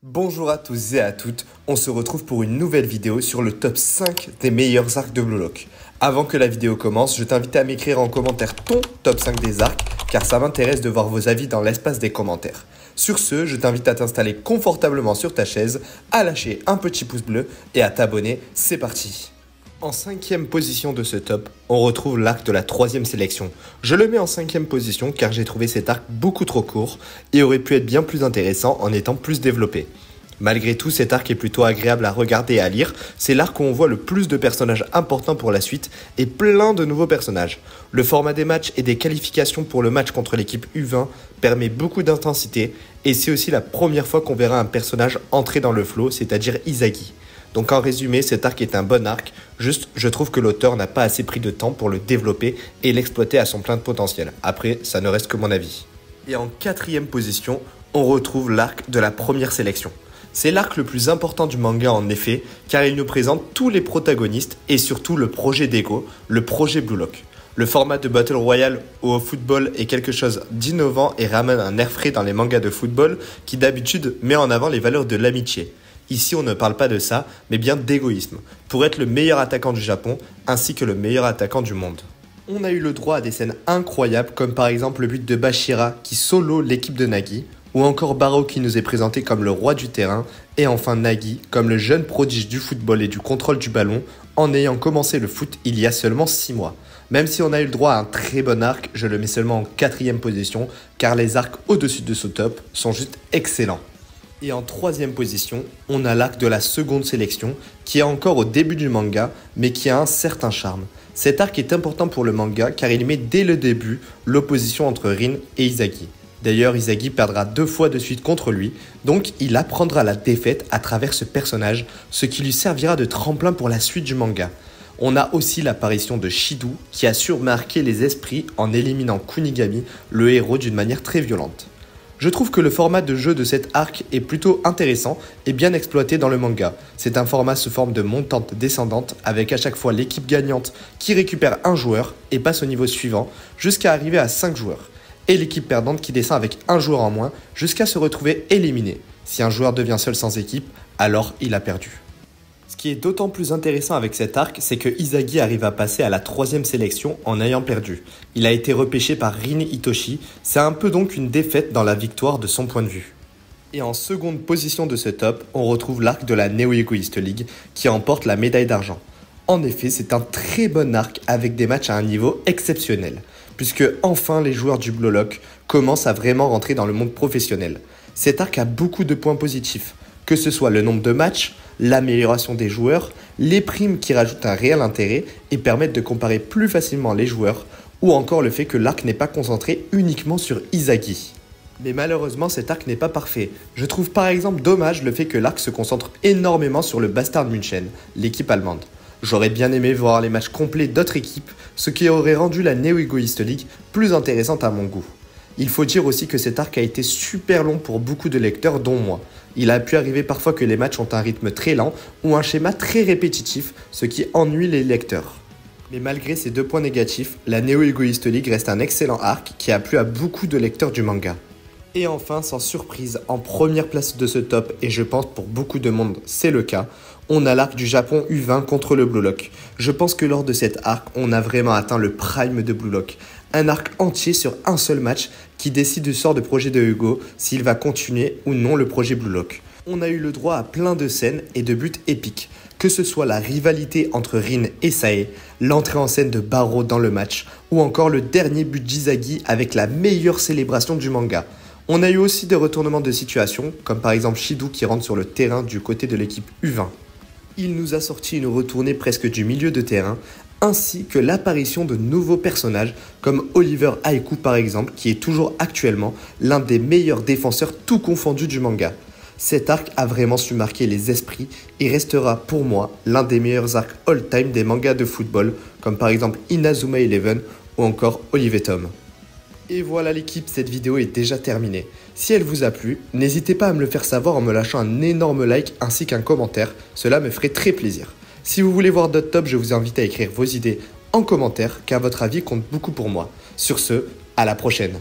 Bonjour à tous et à toutes, on se retrouve pour une nouvelle vidéo sur le top 5 des meilleurs arcs de Blue Lock. Avant que la vidéo commence, je t'invite à m'écrire en commentaire ton top 5 des arcs, car ça m'intéresse de voir vos avis dans l'espace des commentaires. Sur ce, je t'invite à t'installer confortablement sur ta chaise, à lâcher un petit pouce bleu et à t'abonner, c'est parti. En 5e position de ce top, on retrouve l'arc de la 3e sélection. Je le mets en 5e position car j'ai trouvé cet arc beaucoup trop court et aurait pu être bien plus intéressant en étant plus développé. Malgré tout, cet arc est plutôt agréable à regarder et à lire. C'est l'arc où on voit le plus de personnages importants pour la suite et plein de nouveaux personnages. Le format des matchs et des qualifications pour le match contre l'équipe U20 permet beaucoup d'intensité et c'est aussi la première fois qu'on verra un personnage entrer dans le flow, c'est-à-dire Izagi. Donc en résumé, cet arc est un bon arc, juste je trouve que l'auteur n'a pas assez pris de temps pour le développer et l'exploiter à son plein de potentiel. Après, ça ne reste que mon avis. Et en 4e position, on retrouve l'arc de la première sélection. C'est l'arc le plus important du manga en effet, car il nous présente tous les protagonistes et surtout le projet d'Ego, le projet Blue Lock. Le format de Battle Royale au football est quelque chose d'innovant et ramène un air frais dans les mangas de football qui d'habitude met en avant les valeurs de l'amitié. Ici, on ne parle pas de ça, mais bien d'égoïsme, pour être le meilleur attaquant du Japon, ainsi que le meilleur attaquant du monde. On a eu le droit à des scènes incroyables, comme par exemple le but de Bashira qui solo l'équipe de Nagi, ou encore Baro qui nous est présenté comme le roi du terrain, et enfin Nagi comme le jeune prodige du football et du contrôle du ballon, en ayant commencé le foot il y a seulement 6 mois. Même si on a eu le droit à un très bon arc, je le mets seulement en 4e position, car les arcs au-dessus de ce top sont juste excellents. Et en 3e position, on a l'arc de la seconde sélection, qui est encore au début du manga, mais qui a un certain charme. Cet arc est important pour le manga car il met dès le début l'opposition entre Rin et Izagi. D'ailleurs, Izagi perdra 2 fois de suite contre lui, donc il apprendra la défaite à travers ce personnage, ce qui lui servira de tremplin pour la suite du manga. On a aussi l'apparition de Shido, qui a surmarqué les esprits en éliminant Kunigami, le héros, d'une manière très violente. Je trouve que le format de jeu de cet arc est plutôt intéressant et bien exploité dans le manga. C'est un format sous forme de montante-descendante avec à chaque fois l'équipe gagnante qui récupère un joueur et passe au niveau suivant jusqu'à arriver à 5 joueurs. Et l'équipe perdante qui descend avec un joueur en moins jusqu'à se retrouver éliminé. Si un joueur devient seul sans équipe, alors il a perdu. Ce qui est d'autant plus intéressant avec cet arc, c'est que Izagi arrive à passer à la 3e sélection en ayant perdu. Il a été repêché par Rin Itoshi, c'est un peu donc une défaite dans la victoire de son point de vue. Et en seconde position de ce top, on retrouve l'arc de la Neo Egoist League qui emporte la médaille d'argent. En effet, c'est un très bon arc avec des matchs à un niveau exceptionnel, puisque enfin les joueurs du Blue Lock commencent à vraiment rentrer dans le monde professionnel. Cet arc a beaucoup de points positifs, que ce soit le nombre de matchs, l'amélioration des joueurs, les primes qui rajoutent un réel intérêt et permettent de comparer plus facilement les joueurs, ou encore le fait que l'arc n'est pas concentré uniquement sur Izagi. Mais malheureusement, cet arc n'est pas parfait. Je trouve par exemple dommage le fait que l'arc se concentre énormément sur le Bastard München, l'équipe allemande. J'aurais bien aimé voir les matchs complets d'autres équipes, ce qui aurait rendu la Neo Egoist League plus intéressante à mon goût. Il faut dire aussi que cet arc a été super long pour beaucoup de lecteurs, dont moi. Il a pu arriver parfois que les matchs ont un rythme très lent ou un schéma très répétitif, ce qui ennuie les lecteurs. Mais malgré ces 2 points négatifs, la Neo Egoist League reste un excellent arc qui a plu à beaucoup de lecteurs du manga. Et enfin, sans surprise, en première place de ce top, et je pense pour beaucoup de monde c'est le cas, on a l'arc du Japon U20 contre le Blue Lock. Je pense que lors de cet arc, on a vraiment atteint le prime de Blue Lock. Un arc entier sur un seul match qui décide du sort de projet de Hugo, s'il va continuer ou non le projet Blue Lock. On a eu le droit à plein de scènes et de buts épiques, que ce soit la rivalité entre Rin et Sae, l'entrée en scène de Baro dans le match, ou encore le dernier but d'Izagi avec la meilleure célébration du manga. On a eu aussi des retournements de situation, comme par exemple Shido qui rentre sur le terrain du côté de l'équipe U20. Il nous a sorti une retournée presque du milieu de terrain, ainsi que l'apparition de nouveaux personnages comme Oliver Haiku par exemple, qui est toujours actuellement l'un des meilleurs défenseurs tout confondus du manga. Cet arc a vraiment su marquer les esprits et restera pour moi l'un des meilleurs arcs all-time des mangas de football, comme par exemple Inazuma Eleven ou encore Olive Tom. Et voilà l'équipe, cette vidéo est déjà terminée. Si elle vous a plu, n'hésitez pas à me le faire savoir en me lâchant un énorme like ainsi qu'un commentaire, cela me ferait très plaisir. Si vous voulez voir d'autres tops, je vous invite à écrire vos idées en commentaire car votre avis compte beaucoup pour moi. Sur ce, à la prochaine.